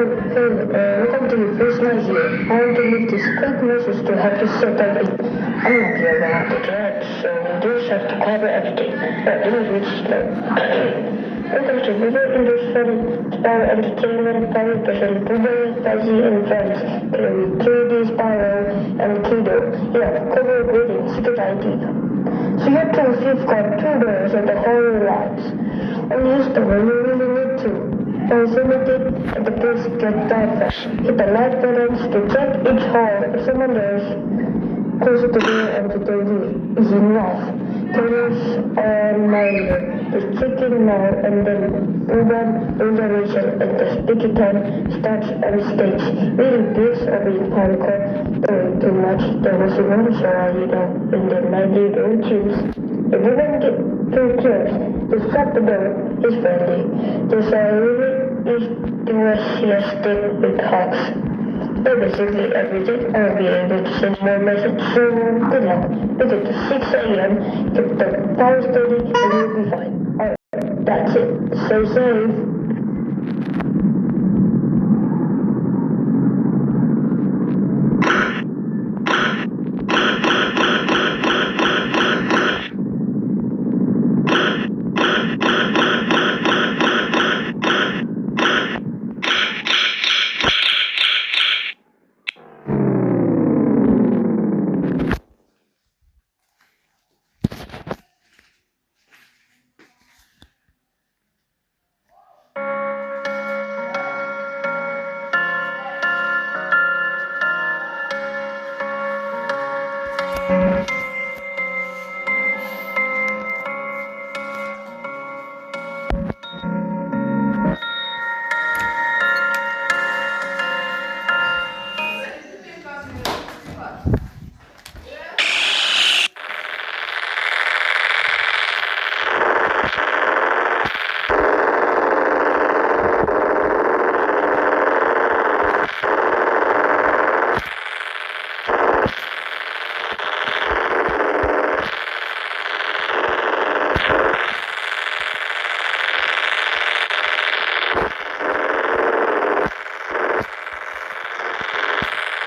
Welcome to your first night here. I want to leave this quick message to help you settle in. I'm not here around the cat, so you just have to cover everything. Let me read slow. Welcome to River Industry Spiral Entertainment, Paris present Boober, Fuzzy, and Friends. With 3D Spiral and Kido. Yeah, cover greeting, secret ID. So you have to receive card 2 doors at the Holy Lights. And use the one you really need to. Once limited, and the place get darker. Hit the light buttons to check each hall. If someone does, close the door and the TV is enough. Tennis on Mario is checking now and then Urban Reservation and the speaker time starts on stage. Really big of in hardcore, too much. There was one show, in the 90 routines. If you don't get too close, to stop the door is friendly. There's a really enthusiastic with hugs. Basically everything. I'll be able to send more messages soon. Good luck. Visit the 6 a.m. Keep the power steady and you'll be fine. Alright, that's it. Stay safe.